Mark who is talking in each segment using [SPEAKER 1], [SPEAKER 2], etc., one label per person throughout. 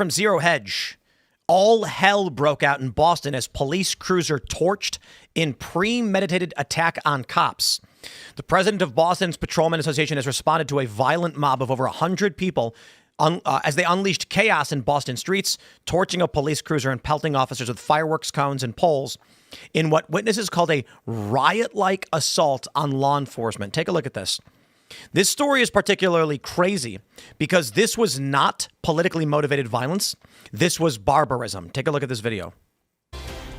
[SPEAKER 1] from Zero Hedge. All hell broke out in Boston as police cruiser torched in premeditated attack on cops. The president of Boston's Patrolmen Association has responded to a violent mob of over 100 people as they unleashed chaos in Boston streets, torching a police cruiser and pelting officers with fireworks cones and poles in what witnesses called a riot-like assault on law enforcement. Take a look at this. This story is particularly crazy because this was not politically motivated violence. This was barbarism. Take a look at this video.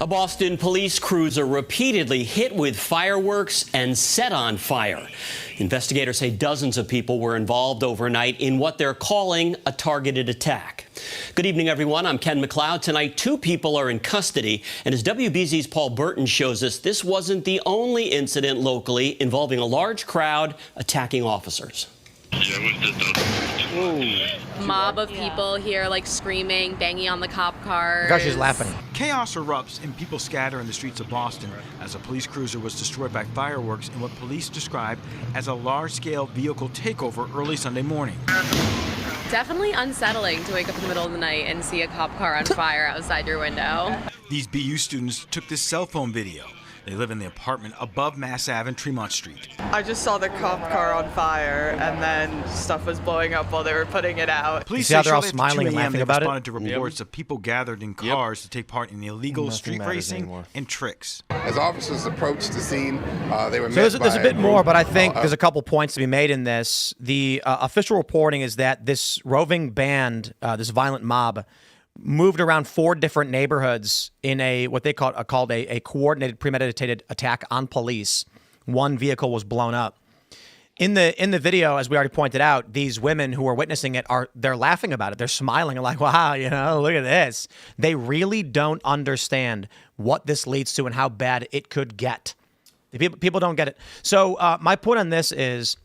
[SPEAKER 2] A Boston police cruiser repeatedly hit with fireworks and set on fire. Investigators say dozens of people were involved overnight in what they're calling a targeted attack. Good evening, everyone. I'm Ken McLeod. Tonight, 2 people are in custody. And as WBZ's Paul Burton shows us, this wasn't the only incident locally involving a large crowd attacking officers.
[SPEAKER 3] Mob of people here, like screaming, banging on the cop cars.
[SPEAKER 1] Gosh, she's laughing.
[SPEAKER 4] Chaos erupts and people scatter in the streets of Boston as a police cruiser was destroyed by fireworks in what police described as a large-scale vehicle takeover early Sunday morning.
[SPEAKER 3] Definitely unsettling to wake up in the middle of the night and see a cop car on fire outside your window.
[SPEAKER 4] These BU students took this cell phone video. They live in the apartment above Mass Ave and Tremont Street.
[SPEAKER 5] I just saw the cop car on fire, and then stuff was blowing up while they were putting it out.
[SPEAKER 4] Police
[SPEAKER 1] see how
[SPEAKER 4] say
[SPEAKER 1] they're all
[SPEAKER 4] shortly
[SPEAKER 1] smiling
[SPEAKER 4] after 2
[SPEAKER 1] and
[SPEAKER 4] a.m.
[SPEAKER 1] laughing
[SPEAKER 4] they
[SPEAKER 1] about it?
[SPEAKER 4] responded to reports of people gathered in cars to take part in illegal street racing and tricks.
[SPEAKER 6] As officers approached the scene, they were met
[SPEAKER 1] So there's
[SPEAKER 6] by
[SPEAKER 1] a bit more, but I think there's a couple points to be made in this. The official reporting is that this roving band, this violent mob, moved around 4 different neighborhoods in a what they called a coordinated, premeditated attack on police. 1 vehicle was blown up. In the video, as we already pointed out, these women who are witnessing it they're laughing about it. They're smiling and like, wow, look at this. They really don't understand what this leads to and how bad it could get. People don't get it. So my point on this is,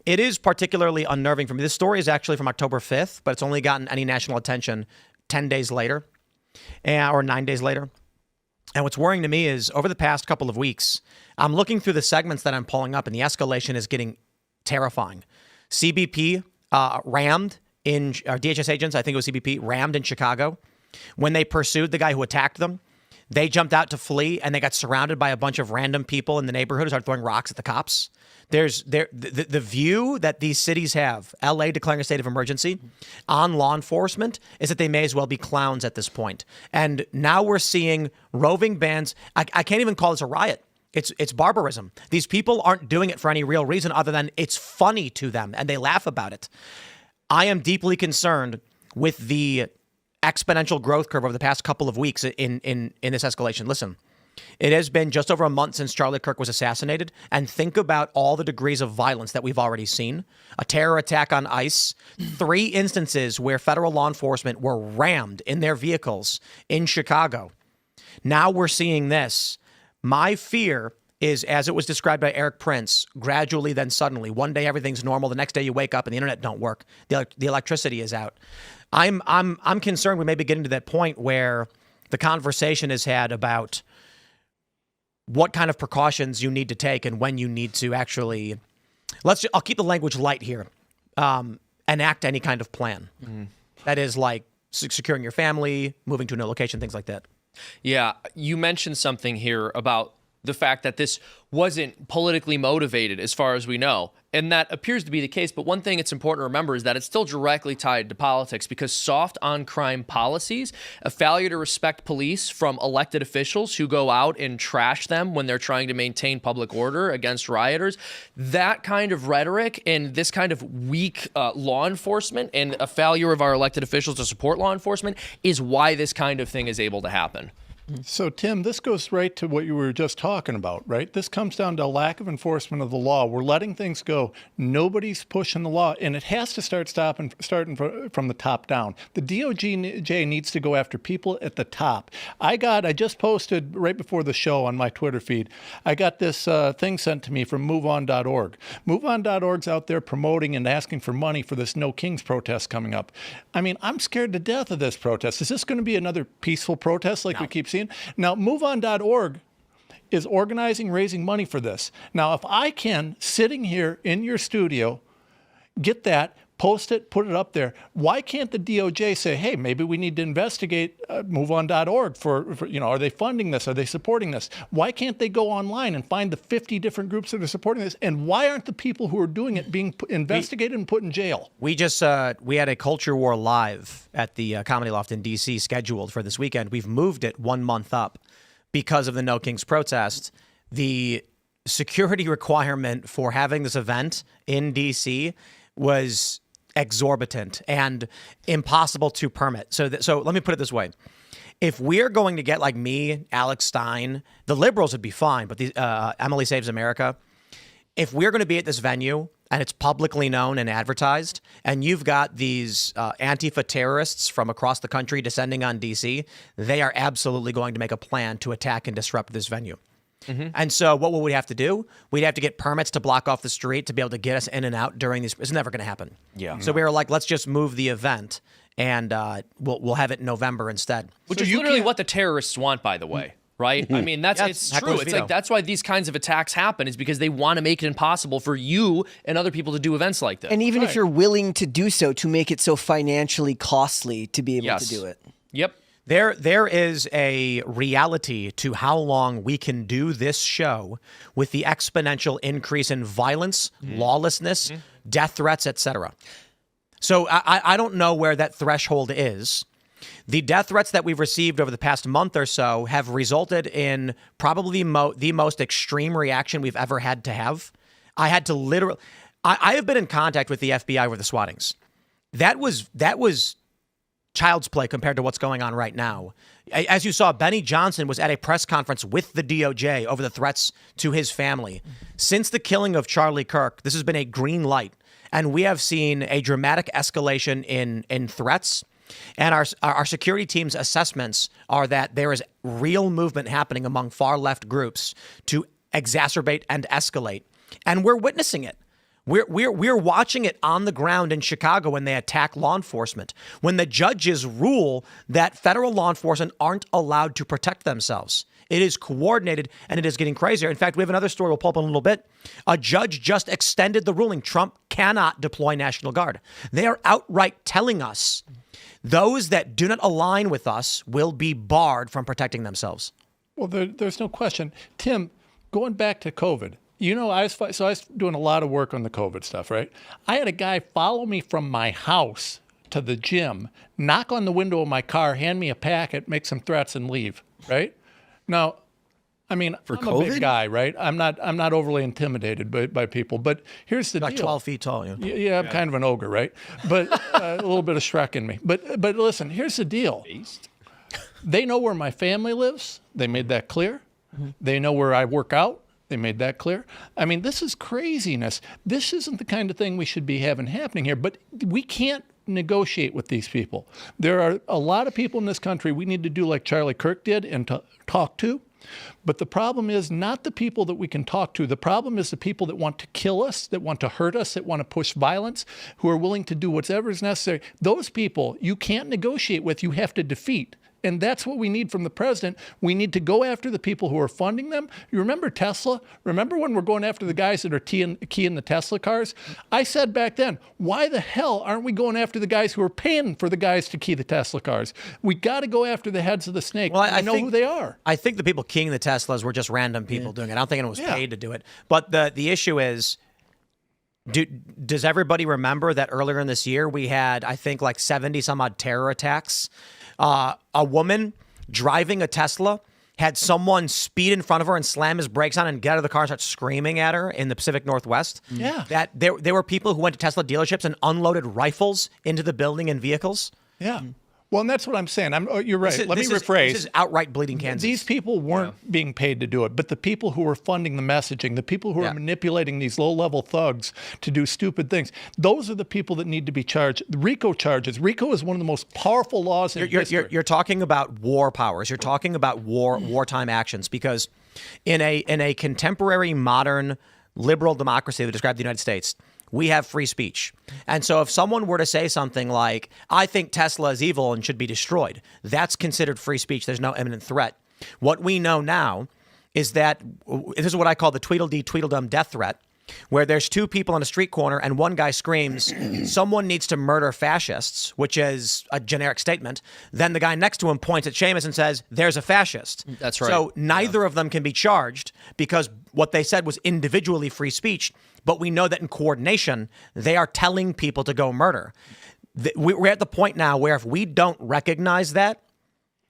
[SPEAKER 1] it is particularly unnerving for me. This story is actually from October 5th, but it's only gotten any national attention 10 days later, or 9 days later. And what's worrying to me is over the past couple of weeks, I'm looking through the segments that I'm pulling up, and the escalation is getting terrifying. CBP rammed in, DHS agents, I think it was CBP, rammed in Chicago. When they pursued the guy who attacked them, they jumped out to flee, and they got surrounded by a bunch of random people in the neighborhood who started throwing rocks at the cops. The view that these cities have, LA declaring a state of emergency, on law enforcement is that they may as well be clowns at this point. And now we're seeing roving bands. I can't even call this a riot. It's barbarism. These people aren't doing it for any real reason other than it's funny to them and they laugh about it. I am deeply concerned with the exponential growth curve over the past couple of weeks in this escalation. Listen. It has been just over a month since Charlie Kirk was assassinated, and think about all the degrees of violence that we've already seen. A terror attack on ICE, 3 instances where federal law enforcement were rammed in their vehicles in Chicago. Now we're seeing this. My fear is, as it was described by Eric Prince, gradually then suddenly, one day everything's normal, the next day you wake up and the internet don't work, the electricity is out. I'm concerned we may be getting to that point where the conversation is had about what kind of precautions you need to take and when you need to actually, I'll keep the language light here, enact any kind of plan. That is like securing your family, moving to a new location, things like that.
[SPEAKER 7] Yeah, you mentioned something here about the fact that this wasn't politically motivated as far as we know. And that appears to be the case. But one thing it's important to remember is that it's still directly tied to politics, because soft on crime policies, a failure to respect police from elected officials who go out and trash them when they're trying to maintain public order against rioters, that kind of rhetoric and this kind of weak law enforcement and a failure of our elected officials to support law enforcement is why this kind of thing is able to happen.
[SPEAKER 8] So, Tim, this goes right to what you were just talking about, right? This comes down to a lack of enforcement of the law. We're letting things go. Nobody's pushing the law, and it has to starting from the top down. The DOJ needs to go after people at the top. I just posted right before the show on my Twitter feed, I got this thing sent to me from MoveOn.org. MoveOn.org's out there promoting and asking for money for this No Kings protest coming up. I mean, I'm scared to death of this protest. Is this going to be another peaceful protest like we keep seeing? Now, MoveOn.org is organizing, raising money for this. Now, if I can, sitting here in your studio, get that, post it, put it up there. Why can't the DOJ say, hey, maybe we need to investigate MoveOn.org for, are they funding this? Are they supporting this? Why can't they go online and find the 50 different groups that are supporting this? And why aren't the people who are doing it being investigated and put in jail?
[SPEAKER 1] We just we had a Culture War Live at the Comedy Loft in D.C. scheduled for this weekend. We've moved it 1 month up because of the No Kings protest. The security requirement for having this event in D.C. was exorbitant and impossible to permit. So let me put it this way. If we're going to get like me, Alex Stein, the liberals would be fine, but Emily Saves America, if we're going to be at this venue and it's publicly known and advertised, and you've got these Antifa terrorists from across the country descending on D.C., they are absolutely going to make a plan to attack and disrupt this venue. Mm-hmm. And so what would we have to do? We'd have to get permits to block off the street to be able to get us in and out during these. It's never going to happen. Yeah. So we were like, let's just move the event and we'll have it in November instead.
[SPEAKER 7] Which is literally what the terrorists want, by the way. Right? I mean, it's true. It's like that's why these kinds of attacks happen, is because they want to make it impossible for you and other people to do events like this.
[SPEAKER 9] And even if you're willing to do so, to make it so financially costly to be able to do it.
[SPEAKER 7] Yep.
[SPEAKER 1] There is a reality to how long we can do this show with the exponential increase in violence, lawlessness, death threats, etc. So I don't know where that threshold is. The death threats that we've received over the past month or so have resulted in probably the most extreme reaction we've ever had to have. I had to literally... I have been in contact with the FBI over the swattings. That was child's play compared to what's going on right now. As you saw, Benny Johnson was at a press conference with the DOJ over the threats to his family. Since the killing of Charlie Kirk, this has been a green light, and we have seen a dramatic escalation in threats. And our security team's assessments are that there is real movement happening among far left groups to exacerbate and escalate. And we're witnessing it. We're watching it on the ground in Chicago when they attack law enforcement, when the judges rule that federal law enforcement aren't allowed to protect themselves. It is coordinated, and it is getting crazier. In fact, we have another story we'll pull up in a little bit. A judge just extended the ruling. Trump cannot deploy National Guard. They are outright telling us those that do not align with us will be barred from protecting themselves.
[SPEAKER 8] Well, there's no question. Tim, going back to COVID, I was doing a lot of work on the COVID stuff, right? I had a guy follow me from my house to the gym, knock on the window of my car, hand me a packet, make some threats, and leave, right? Now, I mean, I'm
[SPEAKER 1] COVID?
[SPEAKER 8] A big guy, right? I'm not overly intimidated by people, but here's the deal.
[SPEAKER 1] Like 12 feet tall.
[SPEAKER 8] Yeah, I'm kind of an ogre, right? But a little bit of Shrek in me. But listen, here's the deal. They know where my family lives. They made that clear. Mm-hmm. They know where I work out. They made that clear. I mean, this is craziness. This isn't the kind of thing we should be having happening here, but we can't negotiate with these people. There are a lot of people in this country we need to do like Charlie Kirk did and talk to. But the problem is not the people that we can talk to. The problem is the people that want to kill us, that want to hurt us, that want to push violence, who are willing to do whatever is necessary. Those people you can't negotiate with, you have to defeat. And that's what we need from the president. We need to go after the people who are funding them. You remember Tesla? Remember when we're going after the guys that are keying the Tesla cars? I said back then, why the hell aren't we going after the guys who are paying for the guys to key the Tesla cars? We got to go after the heads of the snake. Well, I know who they are.
[SPEAKER 1] I think the people keying the Teslas were just random people doing it. I don't think anyone was paid to do it. But the issue is, does everybody remember that earlier in this year we had, I think, like 70 some odd terror attacks? A woman driving a Tesla had someone speed in front of her and slam his brakes on and get out of the car and start screaming at her in the Pacific Northwest. Yeah. That there were people who went to Tesla dealerships and unloaded rifles into the building and vehicles.
[SPEAKER 8] Yeah. Well, and that's what I'm saying. You're right. Let me rephrase.
[SPEAKER 1] This is outright bleeding Kansas.
[SPEAKER 8] These people weren't being paid to do it, but the people who are funding the messaging, the people who are manipulating these low-level thugs to do stupid things, those are the people that need to be charged. The RICO charges. RICO is one of the most powerful laws in history.
[SPEAKER 1] You're talking about war powers. You're talking about wartime actions, because in a contemporary, modern, liberal democracy that describes the United States, we have free speech. And so if someone were to say something like, I think Tesla is evil and should be destroyed, that's considered free speech. There's no imminent threat. What we know now is that this is what I call the Tweedledee Tweedledum death threat. where there's two people on a street corner and one guy screams, someone needs to murder fascists, which is a generic statement. Then the guy next to him points at Seamus and says, there's a fascist.
[SPEAKER 7] That's right.
[SPEAKER 1] So neither of them can be charged because what they said was individually free speech. But we know that in coordination, they are telling people to go murder. We're at the point now where if we don't recognize that,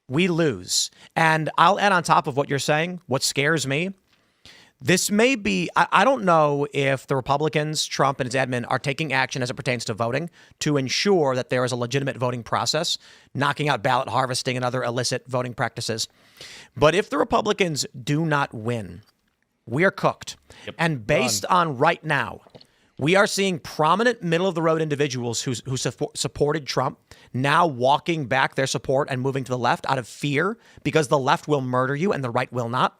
[SPEAKER 1] we lose. And I'll add on top of what you're saying, what scares me. This may be, I don't know if the Republicans, Trump and his admin, are taking action as it pertains to voting to ensure that there is a legitimate voting process, knocking out ballot harvesting and other illicit voting practices. But if the Republicans do not win, we are cooked. Yep. And based on right now, we are seeing prominent middle-of-the-road individuals who supported Trump now walking back their support and moving to the left out of fear because the left will murder you and the right will not.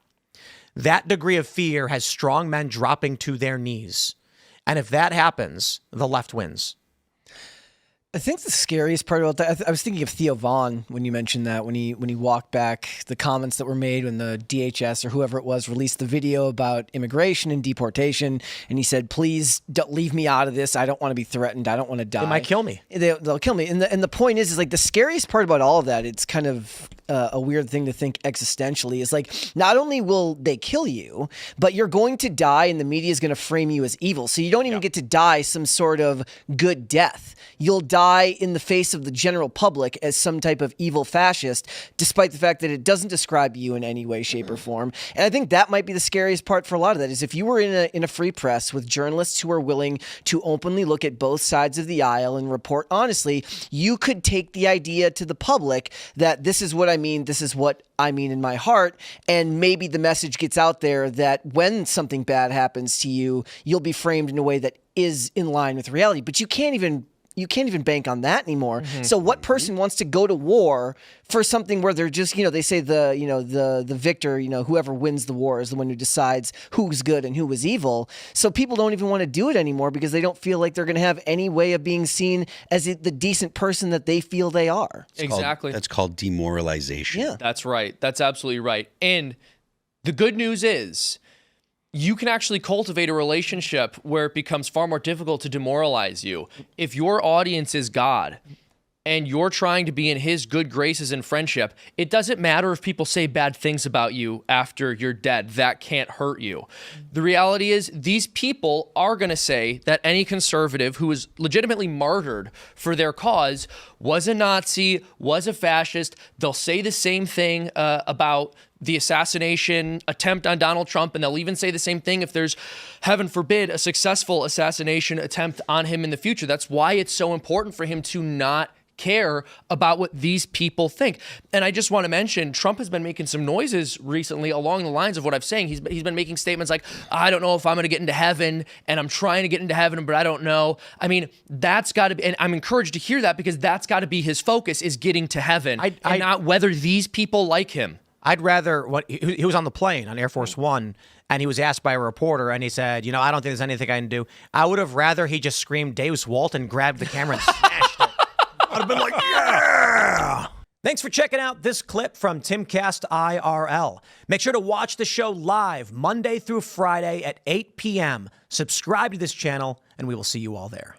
[SPEAKER 1] That degree of fear has strong men dropping to their knees. And if that happens, the left wins.
[SPEAKER 9] I think the scariest part about that, I was thinking of Theo Vaughn when you mentioned that, when he walked back the comments that were made when the DHS or whoever it was released the video about immigration and deportation, and he said, please don't leave me out of this. I don't want to be threatened. I don't want to die.
[SPEAKER 1] They might kill me.
[SPEAKER 9] They'll kill me. And the point is like the scariest part about all of that, it's kind of a weird thing to think existentially, is like not only will they kill you, but you're going to die and the media is going to frame you as evil. So you don't even get to die some sort of good death. You'll die in the face of the general public as some type of evil fascist, despite the fact that it doesn't describe you in any way, shape, or form. And I think that might be the scariest part for a lot of that, is if you were in a free press with journalists who are willing to openly look at both sides of the aisle and report honestly, you could take the idea to the public that this is what I mean, this is what I mean in my heart, and maybe the message gets out there that when something bad happens to you, you'll be framed in a way that is in line with reality. But you can't even bank on that anymore. Mm-hmm. So what person wants to go to war for something where they're just, they say the victor, whoever wins the war is the one who decides who's good and who is evil. So people don't even want to do it anymore because they don't feel like they're going to have any way of being seen as the decent person that they feel they are.
[SPEAKER 7] Exactly.
[SPEAKER 10] That's called demoralization.
[SPEAKER 9] Yeah.
[SPEAKER 7] That's right. That's absolutely right. And the good news is, you can actually cultivate a relationship where it becomes far more difficult to demoralize you. If your audience is God and you're trying to be in his good graces and friendship, it doesn't matter if people say bad things about you after you're dead. That can't hurt you. The reality is these people are going to say that any conservative who is legitimately martyred for their cause was a Nazi, was a fascist. They'll say the same thing about the assassination attempt on Donald Trump, and they'll even say the same thing if there's, heaven forbid, a successful assassination attempt on him in the future. That's why it's so important for him to not care about what these people think. And I just want to mention, Trump has been making some noises recently along the lines of what I'm saying. He's been making statements like, I don't know if I'm going to get into heaven, and I'm trying to get into heaven, but I don't know. I mean, that's got to be, and I'm encouraged to hear that because that's got to be his focus, is getting to heaven, and not whether these people like him.
[SPEAKER 1] I'd rather, he was on the plane on Air Force One, and he was asked by a reporter, and he said, I don't think there's anything I can do. I would have rather he just screamed Deus Walt and grabbed the camera and smashed it. I'd have been like, yeah! Thanks for checking out this clip from Timcast IRL. Make sure to watch the show live Monday through Friday at 8 p.m. Subscribe to this channel, and we will see you all there.